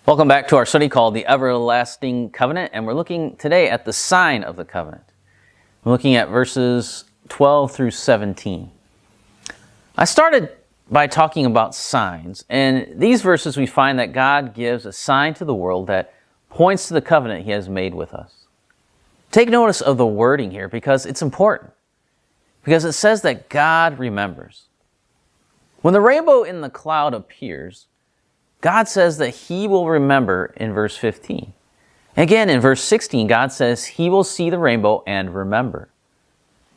Welcome back to our study called The Everlasting Covenant, and we're looking today at the sign of the covenant. We're looking at verses 12 through 17. I started by talking about signs, and these verses we find that God gives a sign to the world that points to the covenant He has made with us. Take notice of the wording here because it's important, because it says that God remembers. When the rainbow in the cloud appears, God says that He will remember in verse 15. Again, in verse 16, God says He will see the rainbow and remember.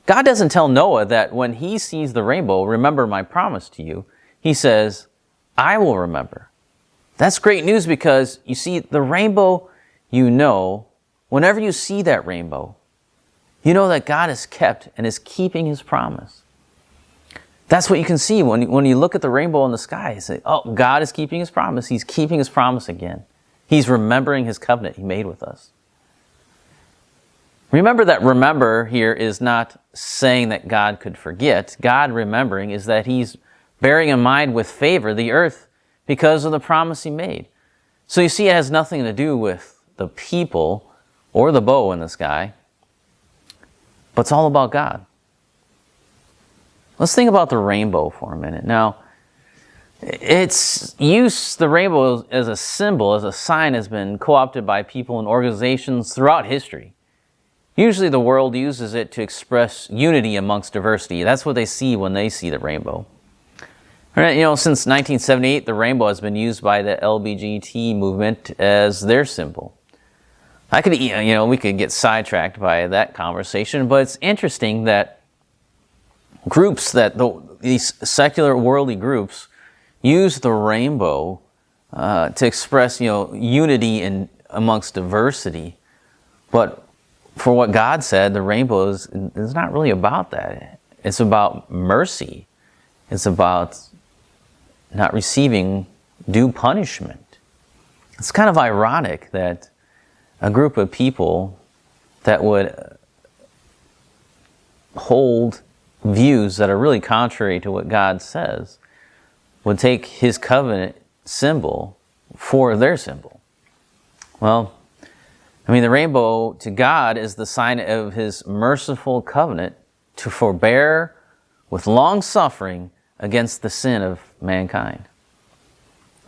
God doesn't tell Noah that when he sees the rainbow, remember my promise to you. He says, I will remember. That's great news because, you see, the rainbow, whenever you see that rainbow, you know that God has kept and is keeping His promise. That's what you can see when you look at the rainbow in the sky. You say, oh, God is keeping His promise. He's keeping His promise again. He's remembering His covenant He made with us. Remember that remember here is not saying that God could forget. God remembering is that He's bearing in mind with favor the earth because of the promise He made. So you see, it has nothing to do with the people or the bow in the sky, but it's all about God. Let's think about the rainbow for a minute. Now, the rainbow as a symbol, as a sign, has been co-opted by people and organizations throughout history. Usually the world uses it to express unity amongst diversity. That's what they see when they see the rainbow. Since 1978, the rainbow has been used by the LGBT movement as their symbol. We could get sidetracked by that conversation, but it's interesting that these secular worldly groups use the rainbow to express, unity amongst diversity. But for what God said, the rainbow is not really about that. It's about mercy. It's about not receiving due punishment. It's kind of ironic that a group of people that would hold views that are really contrary to what God says would take His covenant symbol for their symbol. Well, the rainbow to God is the sign of His merciful covenant to forbear with long suffering against the sin of mankind.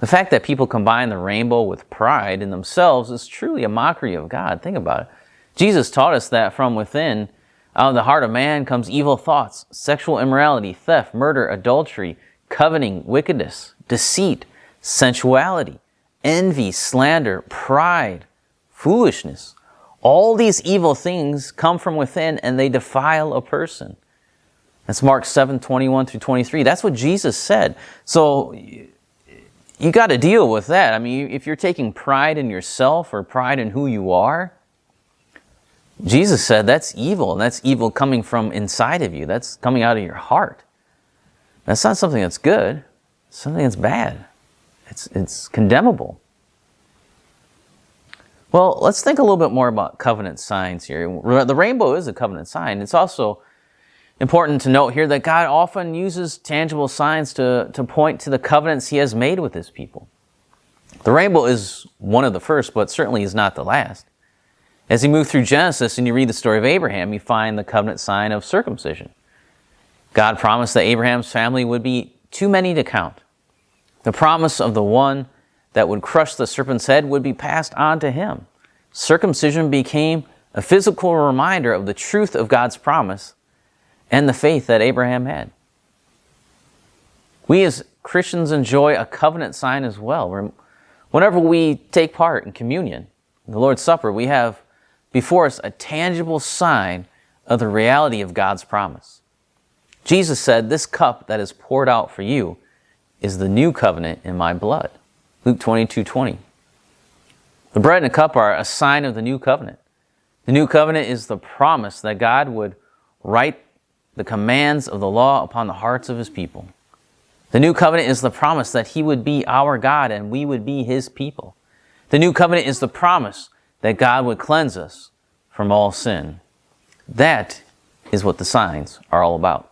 The fact that people combine the rainbow with pride in themselves is truly a mockery of God. Think about it. Jesus taught us that from within, out of the heart of man comes evil thoughts, sexual immorality, theft, murder, adultery, coveting, wickedness, deceit, sensuality, envy, slander, pride, foolishness. All these evil things come from within and they defile a person. That's Mark 7:21 through 23. That's what Jesus said. So you got to deal with that. If you're taking pride in yourself or pride in who you are, Jesus said that's evil, and that's evil coming from inside of you. That's coming out of your heart. That's not something that's good. It's something that's bad. It's condemnable. Well, let's think a little bit more about covenant signs here. The rainbow is a covenant sign. It's also important to note here that God often uses tangible signs to point to the covenants He has made with His people. The rainbow is one of the first, but certainly is not the last. As you move through Genesis and you read the story of Abraham, you find the covenant sign of circumcision. God promised that Abraham's family would be too many to count. The promise of the one that would crush the serpent's head would be passed on to him. Circumcision became a physical reminder of the truth of God's promise and the faith that Abraham had. We as Christians enjoy a covenant sign as well. Whenever we take part in communion, the Lord's Supper, we have before us a tangible sign of the reality of God's promise. Jesus said, this cup that is poured out for you is the new covenant in my blood. Luke 22:20. The bread and the cup are a sign of the new covenant. The new covenant is the promise that God would write the commands of the law upon the hearts of His people. The new covenant is the promise that He would be our God and we would be His people. The new covenant is the promise that God would cleanse us from all sin. That is what the signs are all about.